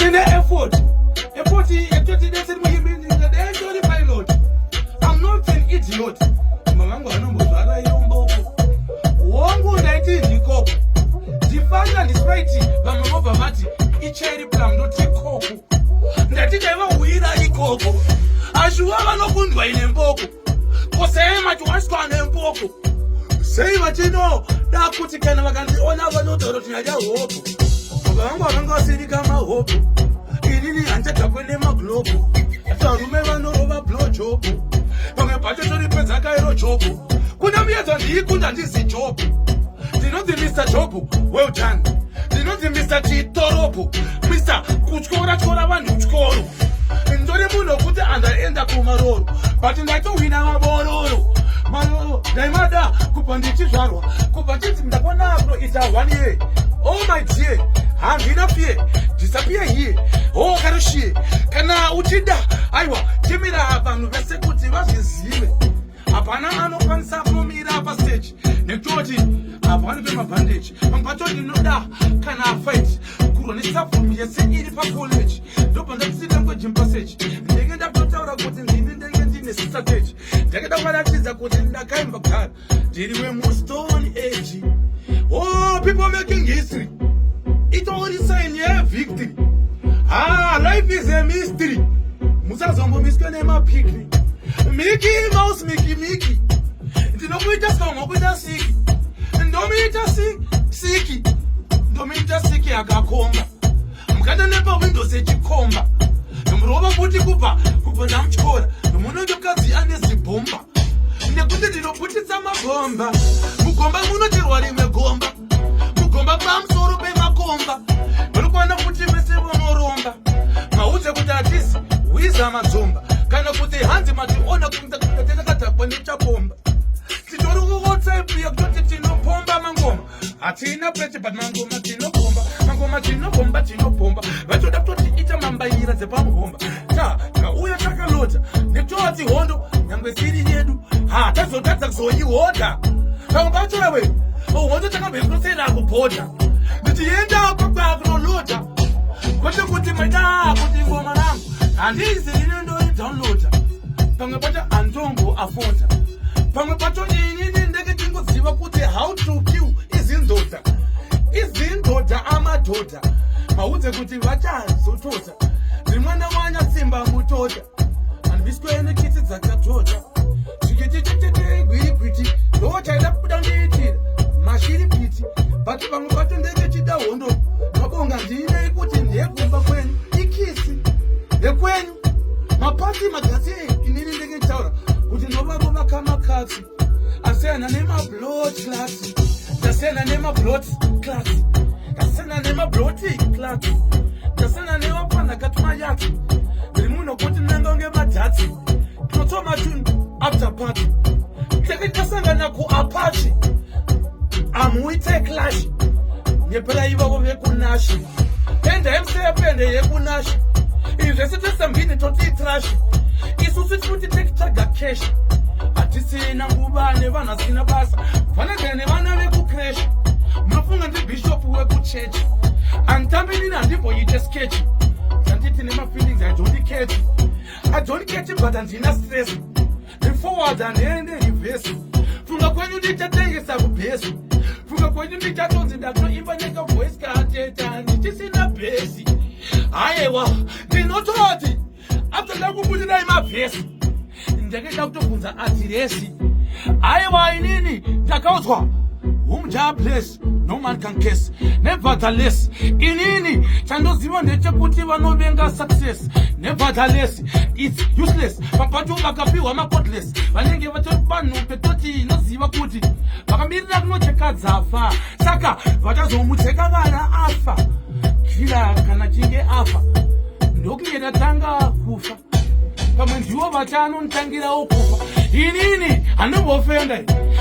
in the effort. Effort is the pilot. I'm not an idiot. Mamangu anombozvara yomboko. Wangu ndaiti ndikoko. Ndifana ndispaiti vamwe vobva vati icherry plum ndoti koko. Ndati ndaivahuira ikoko. Ashuva vanokundwa ine mboko. Kosei matiwaswa nemboko. Sei vatino da kuti kana vakandiona vanodaro tinadya hopo. Baba vangu vakanga vasiri kama hopo. Inini hanchadhakwe maglobo. Varume vanorova blowjob. Vamwe pacho toripedza kairo jobo. Kuna muyedza ndiikunda ndizi jobo. Ndinoti Mr. Jobo, well done. Ndinoti Mr. Chitorobo, Mr. Kutyora vanhu tyoro. Ndori munhu wekuti andaenda kumaroro, but ndatohwina mabororo. Maroro, ndaimada kubva ndichizvarwa, kubva nditi ndakona kunoita 1 year. Oh my dear, handina fear, disappear here. Oh karushiye, kana uchida, aiwa, timira vanhu vese kuti vazvizive. Hapana anokwanisa kumira pastage, nekutoti hapana pemabhandage. Pampatoti ndinoda kana afight, kuronesa fomu yese iri pacollege. Ndobva ndakusina kwegym passage, ndenge ndakutotaura kuti ndini ndenge ndine strategy. Ndenge ndakuratidza kuti ndakaimba kugara, ndiri wemustone age. Oh, people making history. It's only sign yeah, victory. Life is a mystery. Musazombo miskene mapikni. Mickey Mouse, Mickey. Ndinokuita songo kuita siki. Ndomiita siki. Ndomiita siki akakomba. Mukanda nepa windows echikomba. Nomurova kuti kubva ndamuchikora. Nomunondo kazi ane zibomba. Nekuti ndinoputitsa mabomba. Mugomba munocherwa rimwe gomba. Mugomba pamusoro pemakomba. Munokwana kuti vese vonoromba. Maudze kuti atisi wiza madzomba. Kana kuti hanzi mationa kutakatapwa nechapomba. Titori kuwhatsapp yakutoti tinopomba mangoma. Hatina peche but mangoma tinopomba. Mangoma tinopomba. Vachoda kutoti ita mambaira dzepamuhomba. Uya takalota nekutoti hondo nyangwe siri yedu. Tazotadza kuzoihoda. Pamwe pacho we hondo takambekunosera kubhodha. Ndichienda kwakwa kunoloda. Kwete kuti maita kuti ngoma rangu handizi rinondori downloada. Pamwe pacho antongo afonda. Pamwe pacho inini ndenge tingoziva kuti how to kill izindoda. Izindoda amadhodha. Maudze kuti vachazotota. Rimwana wanya simba mutoda. Andiskwene kiti dzakatoda. Chikiti gwiti. Ndochaida kuda ndiitira. Mashiri piti. Bati pamwe pacho ndenge chida hondo. Mabonga ndine kuti ndiyegumba kwenyu. Ikisi. Yekwenyu. Mapati magasi inini ndenge taura. Kuti novavova kama katsi. Asena nema blood class. Dasena nema blood class. Dasena nema blood class. Dasena nema panda katuma yaki. Rimuno kuti nangonge madhati. Totoma tune after party. Teke kasanga na ku Apache. Amuite clash. Nyepela iva vove kunashi. Pende mse pende ye kunashi. Investe sambini toti trash. Isusu tuti tekitaga cash. Atisina ngubane vana sina basa. Vanagene vana veku crash. Mnafunga ndi bishop weku church. Antambini na ndipo yite sketch. Tanditi nema feelings I don't catch. I don't catch it but andina stress. The forward and end reverse. Funga kwenyu nditatengesa kubesi. Funga kwenyu nditatonzi ndakno imba nyeka voice kateta. Nditisina besi. Ayewa, ndinototi. After ndakubudira imavhesi. Ndenge ndakutobvunza adiresi. Ayewa inini ndakaudzwa. Jobless, no man can guess. Nevertheless, inini chandoziva ndechekuti vanovenga success. Nevertheless, it's useless. Papato vakapiwa mapotless. Vanenge vatori vanhu petoti inoziva kuti vakamirira kunocheka dzafa. Saka vachazomucheka vana afa. Kila kana chinge afa. Ndokuenda tanga kufa. Pamwe ndiwo vachanonotangirawo kufa. Inini hanombofenda.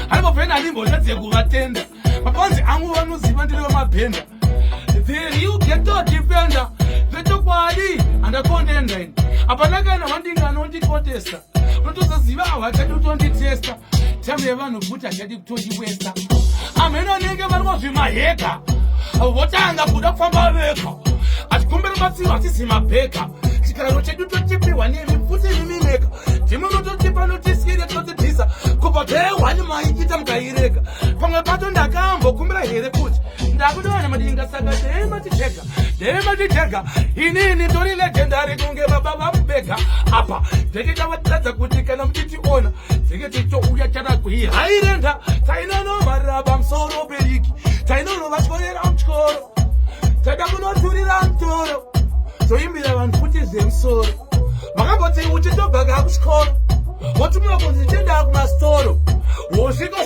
Hanobofenda hanimbozadze kuvatenda. Mapanzi angu vanoziva ndiriwe mabhenda. There you get to defender. Veto kwadi andakondenda ini. Apana kana wandingano ndikotesta. Unotozaziva hawachadi kutonditesta. Tambe vanhu kuti hachadi kutondiwesta. Ameno nenge vari kuzvimaheka. Votanga kuda kufamba vega. atikumbira batsiwa atisima bheka chikararo chedu tochipiwa nemipfuti nemimeka timunototipa notisire totidhisa kubva day one maiita mukaireka pamwe pacho ndakambokumbira here kuti ndakutowana madinga saka dematitega inini tori legendari kunge baba vamubega apa ndeketavatiradza kuti kana muchitiona dzeketichouya charakuihairenda tainonomaraba musoro beriki tainonovatyorera mutyoro tada kunoturira mutoro toimbira vanhu kuti zvemusoro vakamboti uchitobvaga kuchikoro wotumira kunzi tienda kumasitoro wosvika